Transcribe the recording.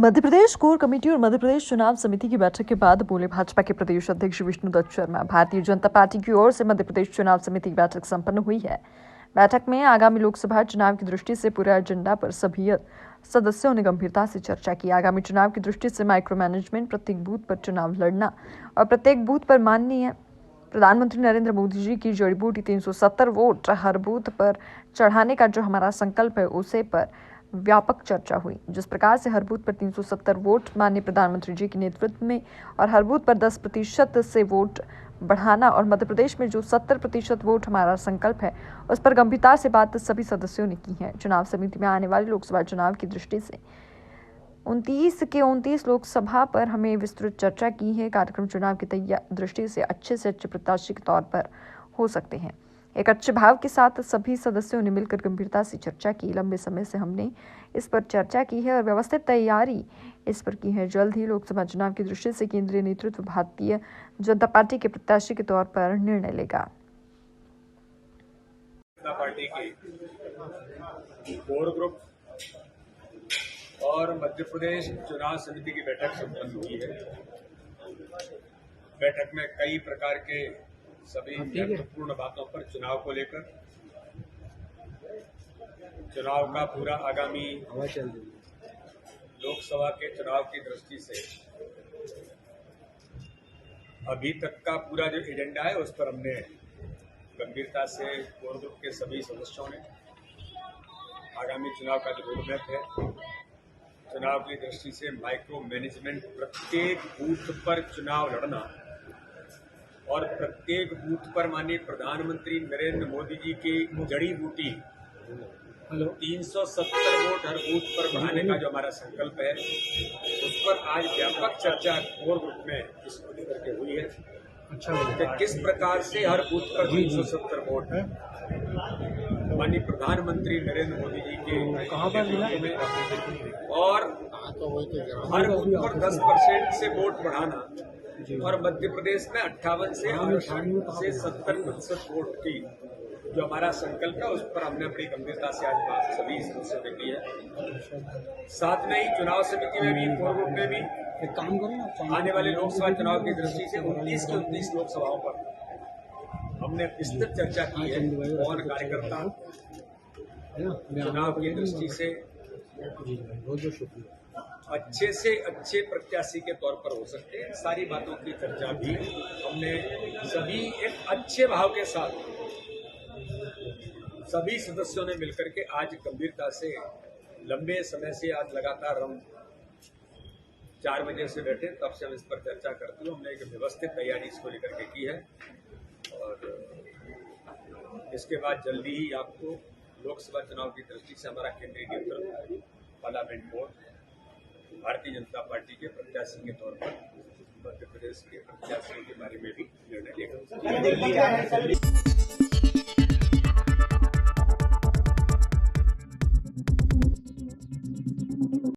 Madhya Pradesh core committee और मध्य प्रदेश चुनाव समिति की बैठक के बाद बोले भाजपा के प्रदेश अध्यक्ष विष्णुदत्त शर्मा। भारतीय जनता पार्टी की ओर से मध्य प्रदेश चुनाव समिति की बैठक संपन्न हुई है। बैठक में आगामी लोकसभा चुनाव की दृष्टि से पूरे एजेंडा पर सभी सदस्यों ने गंभीरता से चर्चा की। आगामी चुनाव की दृष्टि से माइक्रो मैनेजमेंट, प्रत्येक बूथ पर चुनाव लड़ना और प्रत्येक बूथ पर माननीय प्रधानमंत्री नरेंद्र मोदी जी की जड़ी बूटी 370 वोट हर बूथ पर चढ़ाने का जो हमारा संकल्प है, उसे पर व्यापक चर्चा हुई। जिस प्रकार से हर बूथ पर 370 वोट माननीय प्रधानमंत्री जी के नेतृत्व में और हर बूथ पर 10% से वोट बढ़ाना और मध्य प्रदेश में जो 70% वोट हमारा संकल्प है, उस पर गंभीरता से बात सभी सदस्यों ने की है। चुनाव समिति में आने वाले लोकसभा चुनाव की दृष्टि से 29 लोकसभा पर हमें विस्तृत चर्चा की है। कार्यक्रम चुनाव की दृष्टि से अच्छे प्रत्याशी के तौर पर हो सकते हैं। एक अच्छे भाव के साथ सभी सदस्यों ने मिलकर गंभीरता से चर्चा की। लंबे समय से हमने इस पर चर्चा की है और व्यवस्थित तैयारी इस पर की है। जल्द ही लोकसभा चुनाव की दृष्टि से केंद्रीय नेतृत्व भारतीय जनता पार्टी के प्रत्याशी के तौर पर निर्णय लेगा। पार्टी की कोर ग्रुप और मध्य प्रदेश चुनाव समिति की बैठक संपन्न हुई है। बैठक में कई प्रकार के सभी महत्वपूर्ण बातों पर चुनाव को लेकर, चुनाव का पूरा आगामी लोकसभा के चुनाव की दृष्टि से अभी तक का पूरा जो एजेंडा है, उस पर हमने गंभीरता से कोर ग्रुप के सभी सदस्यों ने आगामी चुनाव का जो रोडमैप है, चुनाव की दृष्टि से माइक्रो मैनेजमेंट, प्रत्येक बूथ पर चुनाव लड़ना और प्रत्येक बूथ पर माननीय प्रधानमंत्री नरेंद्र मोदी जी की जड़ी बूटी 370 वोट हर बूथ पर बढ़ाने का जो हमारा संकल्प है, उस पर आज व्यापक चर्चा कोर ग्रुप में इसको लेकर के हुई है। कि किस प्रकार से हर बूथ पर 370 वोट माननीय प्रधानमंत्री नरेंद्र मोदी जी के नेतृत्व में और हर बूथ पर 10% से वोट बढ़ाना और मध्य प्रदेश में 58 से 70% वोट की जो हमारा संकल्प है, उस पर हमने अपनी गंभीरता से आज बात सभी सदस्यों ने की है। साथ में ही चुनाव समिति में भी, कोर ग्रुप में भी एक काम करो, आने वाले लोकसभा चुनाव की दृष्टि से 29 लोकसभाओं पर हमने विस्तृत चर्चा की है। कौन कार्यकर्ता चुनाव की दृष्टि से अच्छे से अच्छे प्रत्याशी के तौर पर हो सकते हैं, सारी बातों की चर्चा भी हमने सभी एक अच्छे भाव के साथ सभी सदस्यों ने मिलकर के आज गंभीरता से, लंबे समय से आज लगातार हम 4 बजे से बैठे, तब से हम इस पर चर्चा करते हुए हमने एक व्यवस्थित तैयारी इसको लेकर के की है। और इसके बाद जल्दी ही आपको लोकसभा चुनाव की दृष्टि से हमारा केंद्रीय नेतृत्व, parliament board, Bharatiya Janata party के प्रत्याशी के तौर पर मध्य प्रदेश के प्रत्याशियों के बारे में भी निर्णय लेगा।